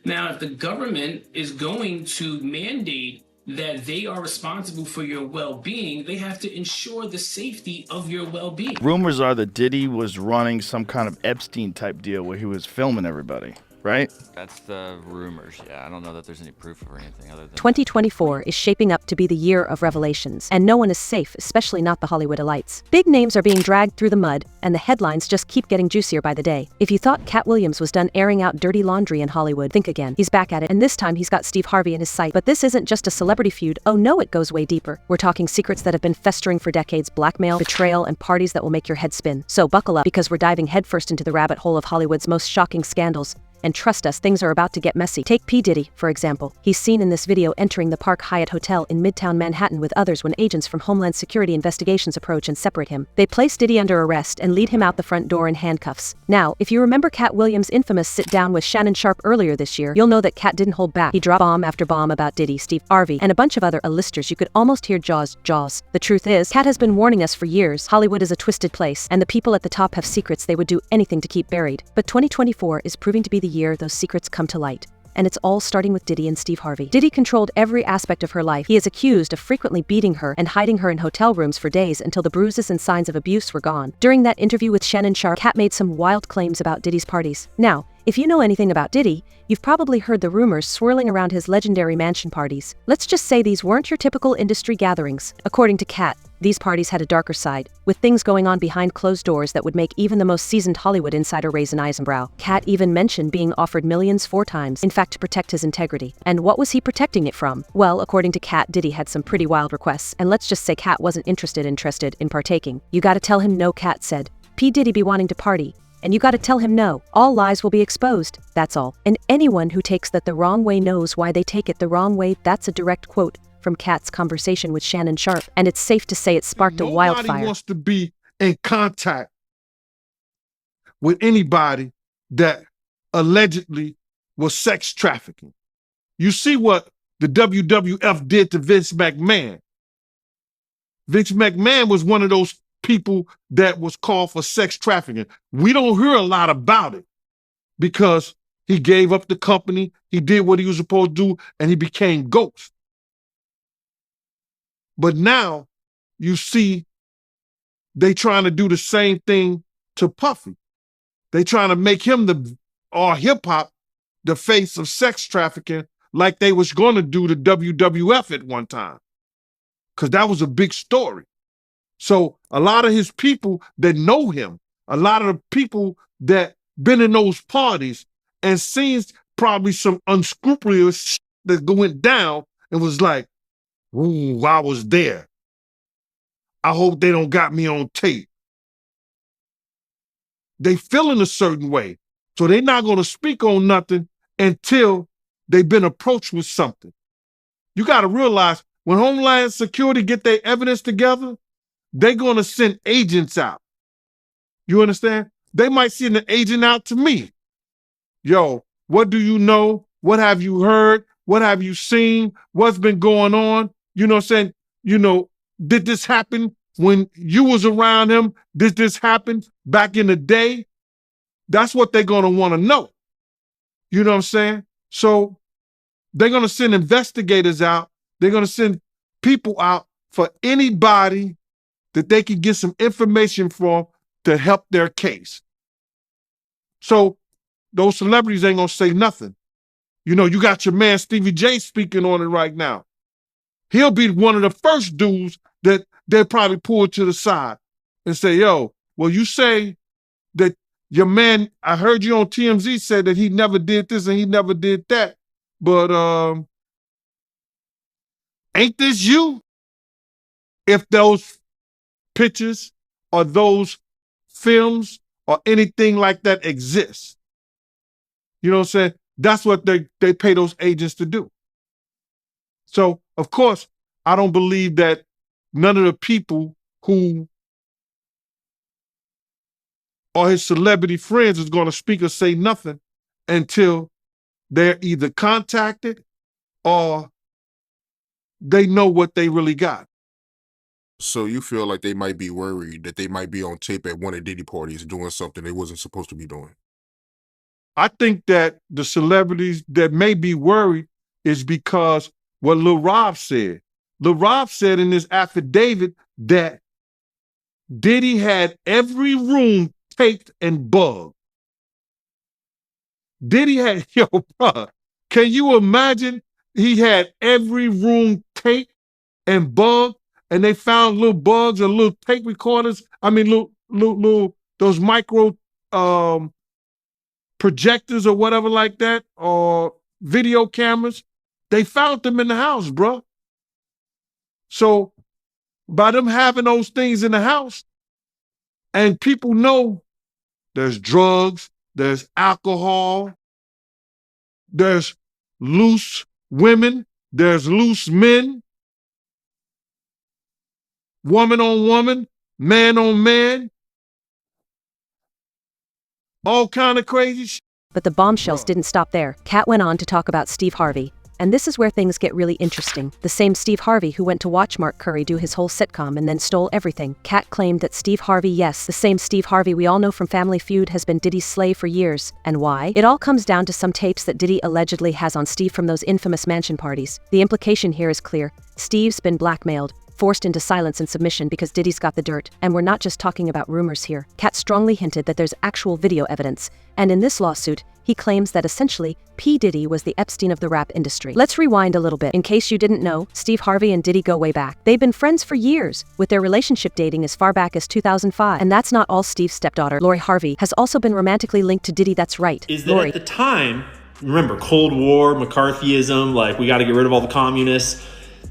Now, if the government is going to mandate that they are responsible for your well-being, they have to ensure the safety of your well-being. Rumors are that Diddy was running some kind of Epstein type deal where he was filming everybody, right? That's the rumors. Yeah, I don't know that there's any proof or anything other than 2024 is shaping up to be the year of revelations, and no one is safe, especially not the Hollywood elites. Big names are being dragged through the mud, and the headlines just keep getting juicier by the day. If you thought Katt Williams was done airing out dirty laundry in Hollywood, think again. He's back at it, and this time he's got Steve Harvey in his sight. But this isn't just a celebrity feud. Oh no, it goes way deeper. We're talking secrets that have been festering for decades, blackmail, betrayal, and parties that will make your head spin. So buckle up, because we're diving headfirst into the rabbit hole of Hollywood's most shocking scandals. And trust us, things are about to get messy. Take P. Diddy, for example. He's seen in this video entering the Park Hyatt Hotel in Midtown Manhattan with others when agents from Homeland Security Investigations approach and separate him. They place Diddy under arrest and lead him out the front door in handcuffs. Now, if you remember Katt Williams' infamous sit-down with Shannon Sharpe earlier this year, you'll know that Katt didn't hold back. He dropped bomb after bomb about Diddy, Steve Harvey, and a bunch of other A-listers. You could almost hear Jaws. The truth is, Katt has been warning us for years. Hollywood is a twisted place, and the people at the top have secrets they would do anything to keep buried. But 2024 is proving to be the year those secrets come to light. And it's all starting with Diddy and Steve Harvey. Diddy controlled every aspect of her life. He is accused of frequently beating her and hiding her in hotel rooms for days until the bruises and signs of abuse were gone. During that interview with Shannon Sharpe, Katt made some wild claims about Diddy's parties. Now, if you know anything about Diddy, you've probably heard the rumors swirling around his legendary mansion parties. Let's just say these weren't your typical industry gatherings. According to Katt, these parties had a darker side, with things going on behind closed doors that would make even the most seasoned Hollywood insider raise an eyebrow. Katt even mentioned being offered millions 4 times, in fact to protect his integrity. And what was he protecting it from? Well, according to Katt, Diddy had some pretty wild requests, and let's just say Katt wasn't interested in partaking. You gotta tell him no, Katt said. P. Diddy be wanting to party, and you gotta tell him no. All lies will be exposed, that's all. And anyone who takes that the wrong way knows why they take it the wrong way. That's a direct quote from Katt's conversation with Shannon Sharpe, and it's safe to say it sparked a wildfire. Nobody wants to be in contact with anybody that allegedly was sex trafficking. You see what the WWF did to Vince McMahon. Vince McMahon was one of those people that was called for sex trafficking. We don't hear a lot about it because he gave up the company, he did what he was supposed to do, and he became Ghost. But now you see they trying to do the same thing to Puffy. They trying to make him or hip hop the face of sex trafficking, like they was going to do the WWF at one time, because that was a big story. So a lot of his people that know him, a lot of the people that been in those parties and seen probably some unscrupulous shit that went down and was like, ooh, I was there. I hope they don't got me on tape. They feeling a certain way. So they're not going to speak on nothing until they've been approached with something. You got to realize when Homeland Security get their evidence together, they're going to send agents out. You understand? They might send an agent out to me. Yo, what do you know? What have you heard? What have you seen? What's been going on? You know what I'm saying? Did this happen when you was around him? Did this happen back in the day? That's what they're going to want to know. You know what I'm saying? So they're going to send investigators out. They're going to send people out for anybody that they can get some information from to help their case. So those celebrities ain't going to say nothing. You got your man Stevie J speaking on it right now. He'll be one of the first dudes that they'll probably pull to the side and say, yo, well, you say that your man, I heard you on TMZ said that he never did this and he never did that, but ain't this you? If those pictures or those films or anything like that exists, you know what I'm saying? That's what they pay those agents to do. So, of course, I don't believe that none of the people who are his celebrity friends is going to speak or say nothing until they're either contacted or they know what they really got. So you feel like they might be worried that they might be on tape at one of Diddy parties doing something they wasn't supposed to be doing? I think that the celebrities that may be worried is because what Lil Rob said. Lil Rob said in his affidavit that Diddy had every room taped and bugged. Diddy had, yo, bro, can you imagine? He had every room taped and bugged, and they found little bugs or little tape recorders. I mean, little those micro projectors or whatever like that, or video cameras. They found them in the house, bro. So by them having those things in the house, and people know there's drugs, there's alcohol, there's loose women, there's loose men, woman on woman, man on man, all kind of crazy shit. But the bombshells didn't stop there. Katt went on to talk about Steve Harvey. And this is where things get really interesting. The same Steve Harvey who went to watch Mark Curry do his whole sitcom and then stole everything. Katt claimed that Steve Harvey, yes, the same Steve Harvey we all know from Family Feud, has been Diddy's slave for years. And why? It all comes down to some tapes that Diddy allegedly has on Steve from those infamous mansion parties. The implication here is clear. Steve's been blackmailed, forced into silence and submission because Diddy's got the dirt. And we're not just talking about rumors here. Katt strongly hinted that there's actual video evidence. And in this lawsuit, he claims that essentially, P. Diddy was the Epstein of the rap industry. Let's rewind a little bit. In case you didn't know, Steve Harvey and Diddy go way back. They've been friends for years, with their relationship dating as far back as 2005. And that's not all. Steve's stepdaughter, Lori Harvey, has also been romantically linked to Diddy. That's right. Is that at the time, remember, Cold War, McCarthyism, like we got to get rid of all the communists.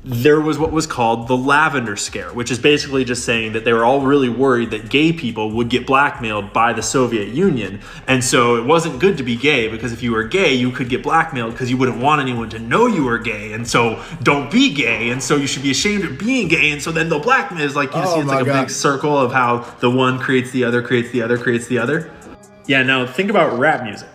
There was what was called the Lavender Scare, which is basically just saying that they were all really worried that gay people would get blackmailed by the Soviet Union. And so it wasn't good to be gay, because if you were gay, you could get blackmailed because you wouldn't want anyone to know you were gay. And so don't be gay. And so you should be ashamed of being gay. And so then they'll blackmail. It's like, you see, it's like a big circle of how the one creates the other, creates the other, creates the other. Yeah, now think about rap music.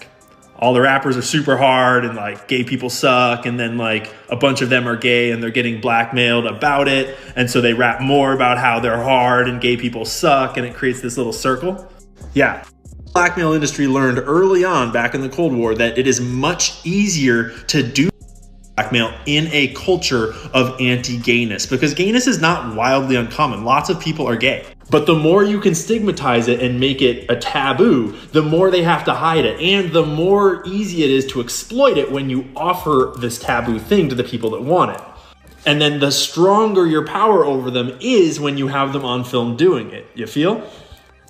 All the rappers are super hard and like gay people suck, and then like a bunch of them are gay and they're getting blackmailed about it, and so they rap more about how they're hard and gay people suck, and it creates this little circle. Yeah. The blackmail industry learned early on back in the Cold War that it is much easier to do blackmail in a culture of anti-gayness, because gayness is not wildly uncommon. Lots of people are gay. But the more you can stigmatize it and make it a taboo, the more they have to hide it. And the more easy it is to exploit it when you offer this taboo thing to the people that want it. And then the stronger your power over them is when you have them on film doing it. You feel?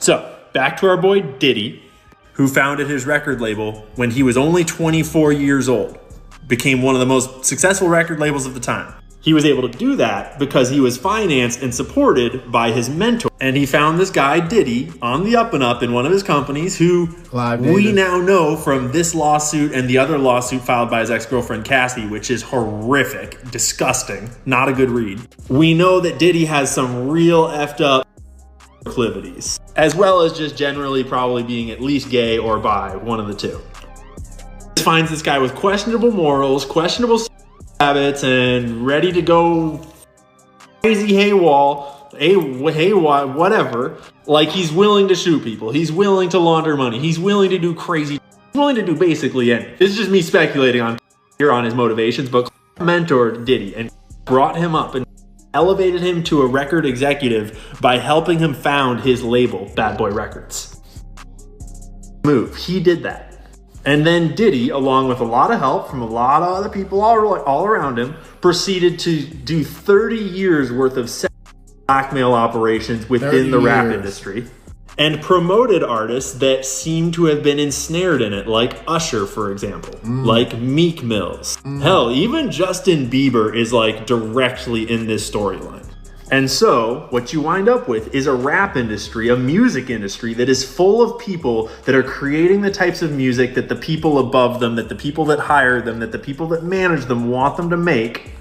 So, back to our boy Diddy, who founded his record label when he was only 24 years old. Became one of the most successful record labels of the time. He was able to do that because he was financed and supported by his mentor. And he found this guy, Diddy, on the up and up in one of his companies, who we now know from this lawsuit and the other lawsuit filed by his ex-girlfriend Cassie, which is horrific, disgusting, not a good read. We know that Diddy has some real effed up proclivities, as well as just generally probably being at least gay or bi, one of the two. Finds this guy with questionable morals, questionable habits, and ready to go crazy whatever. Like, he's willing to shoot people. He's willing to launder money. He's willing to do crazy. He's willing to do basically anything. This is just me speculating on his motivations, but mentored Diddy and brought him up and elevated him to a record executive by helping him found his label, Bad Boy Records. He did that. And then Diddy, along with a lot of help from a lot of other people all around him, proceeded to do 30 years worth of blackmail operations within the rap industry, and promoted artists that seem to have been ensnared in it, like Usher, for example, like Meek Mills. Hell, even Justin Bieber is like directly in this storyline. And so what you wind up with is a rap industry, a music industry that is full of people that are creating the types of music that the people above them, that the people that hire them, that the people that manage them want them to make.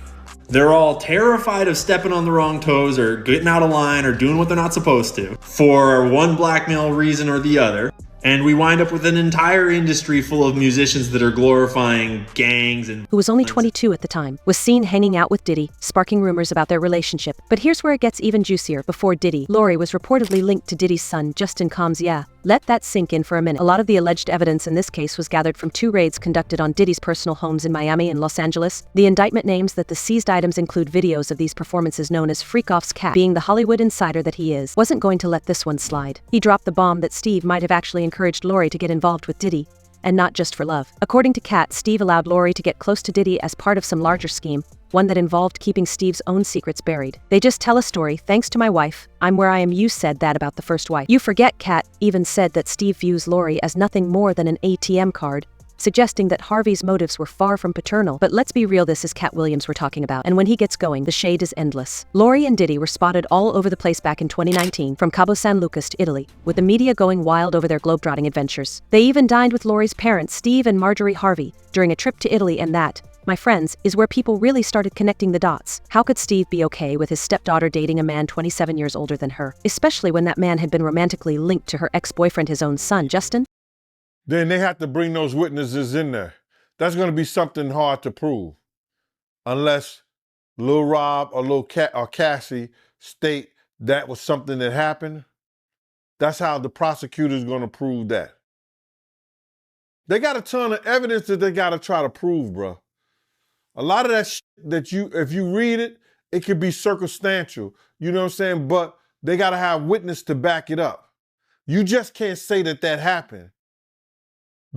They're all terrified of stepping on the wrong toes or getting out of line or doing what they're not supposed to for one blackmail reason or the other. And we wind up with an entire industry full of musicians that are glorifying gangs and... Who was only 22 at the time, was seen hanging out with Diddy, sparking rumors about their relationship. But here's where it gets even juicier. Before Diddy, Lori was reportedly linked to Diddy's son, Justin Combs. Yeah, Let that sink in for a minute. A lot of the alleged evidence in this case was gathered from 2 raids conducted on Diddy's personal homes in Miami and Los Angeles. The indictment names that the seized items include videos of these performances known as freak-offs. Katt, being the Hollywood insider that he is, wasn't going to let this one slide. He dropped the bomb that Steve might have actually encouraged Lori to get involved with Diddy, and not just for love. According to Katt, Steve allowed Lori to get close to Diddy as part of some larger scheme, one that involved keeping Steve's own secrets buried. They just tell a story, thanks to my wife, I'm where I am. You said that about the first wife. You forget Katt even said that Steve views Lori as nothing more than an ATM card, suggesting that Harvey's motives were far from paternal. But let's be real, this is Katt Williams we're talking about, and when he gets going, the shade is endless. Lori and Diddy were spotted all over the place back in 2019, from Cabo San Lucas to Italy, with the media going wild over their globetrotting adventures. They even dined with Lori's parents, Steve and Marjorie Harvey, during a trip to Italy, and that, my friends, is where people really started connecting the dots. How could Steve be okay with his stepdaughter dating a man 27 years older than her, especially when that man had been romantically linked to her ex-boyfriend, his own son, Justin? Then they have to bring those witnesses in there. That's going to be something hard to prove, unless Lil Rob or Lil Cat or Cassie state that was something that happened. That's how the prosecutor's going to prove that. They got a ton of evidence that they got to try to prove, bro. A lot of that shit that if you read it, it could be circumstantial. You know what I'm saying? But they got to have witness to back it up. You just can't say that that happened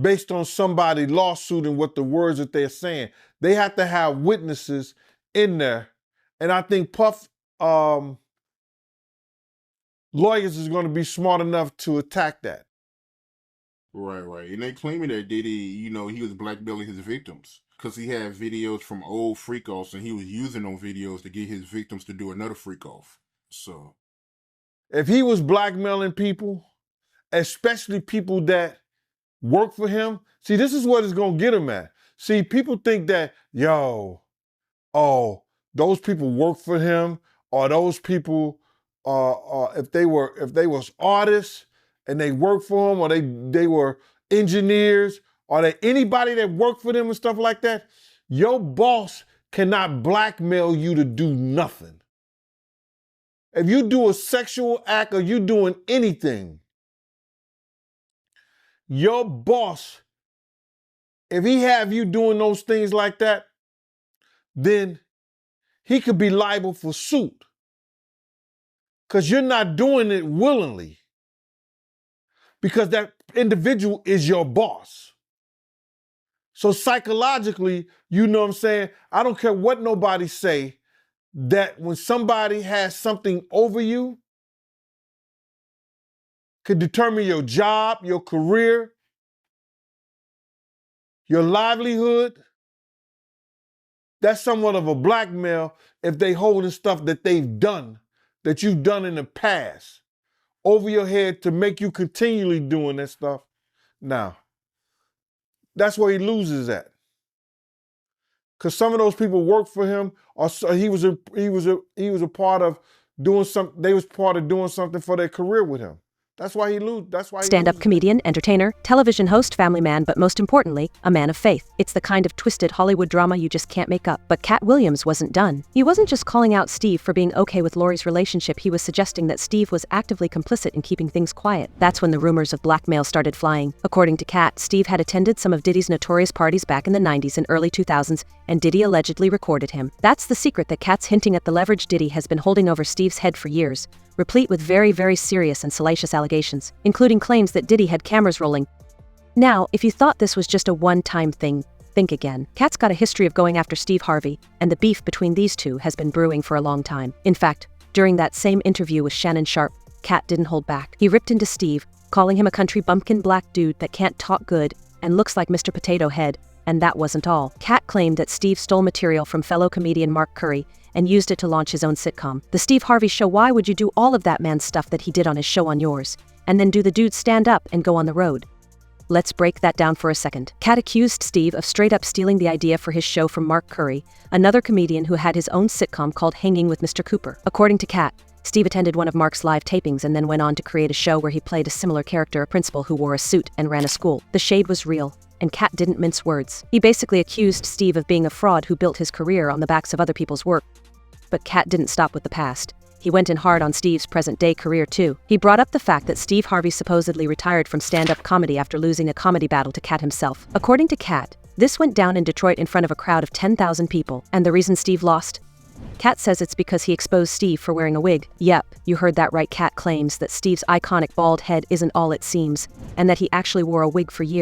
based on somebody lawsuit and what the words that they're saying. They have to have witnesses in there. And I think Puff lawyers is going to be smart enough to attack that. Right. And they claiming that Diddy, he was blackmailing his victims because he had videos from old freak-offs and he was using those videos to get his victims to do another freak-off. So if he was blackmailing people, especially people that work for him, see, this is what it's going to get him at. See, people think that, those people work for him, or those people, if they was artists and they work for him, or they were engineers, or they anybody that worked for them and stuff like that, your boss cannot blackmail you to do nothing. If you do a sexual act or you doing anything, your boss, if he have you doing those things like that, then he could be liable for suit because you're not doing it willingly, because that individual is your boss. So psychologically, you know what I'm saying? I don't care what nobody say, that when somebody has something over you, could determine your job, your career, your livelihood. That's somewhat of a blackmail if they holding stuff that they've done, that you've done in the past, over your head to make you continually doing that stuff. Now, that's where he loses at. Because some of those people work for him, or he was a part of doing something. They was part of doing something for their career with him. That's why he lose. That's why he stand-up comedian, entertainer, television host, family man, but most importantly, a man of faith. It's the kind of twisted Hollywood drama you just can't make up. But Katt Williams wasn't done. He wasn't just calling out Steve for being okay with Lori's relationship, he was suggesting that Steve was actively complicit in keeping things quiet. That's when the rumors of blackmail started flying. According to Katt, Steve had attended some of Diddy's notorious parties back in the 90s and early 2000s, and Diddy allegedly recorded him. That's the secret that Katt's hinting at, the leverage Diddy has been holding over Steve's head for years, replete with very, very serious and salacious allegations, including claims that Diddy had cameras rolling. Now, if you thought this was just a one-time thing, think again. Katt's got a history of going after Steve Harvey, and the beef between these two has been brewing for a long time. In fact, during that same interview with Shannon Sharpe, Katt didn't hold back. He ripped into Steve, calling him a country bumpkin black dude that can't talk good and looks like Mr. Potato Head. And that wasn't all. Katt claimed that Steve stole material from fellow comedian Mark Curry and used it to launch his own sitcom, The Steve Harvey Show. Why would you do all of that man's stuff that he did on his show on yours, and then do the dude stand up and go on the road? Let's break that down for a second. Katt accused Steve of straight up stealing the idea for his show from Mark Curry, another comedian who had his own sitcom called Hanging with Mr. Cooper. According to Katt, Steve attended one of Mark's live tapings and then went on to create a show where he played a similar character, a principal who wore a suit and ran a school. The shade was real, and Katt didn't mince words. He basically accused Steve of being a fraud who built his career on the backs of other people's work. But Katt didn't stop with the past. He went in hard on Steve's present-day career too. He brought up the fact that Steve Harvey supposedly retired from stand-up comedy after losing a comedy battle to Katt himself. According to Katt, this went down in Detroit in front of a crowd of 10,000 people. And the reason Steve lost? Katt says it's because he exposed Steve for wearing a wig. Yep, you heard that right. Katt claims that Steve's iconic bald head isn't all it seems, and that he actually wore a wig for years.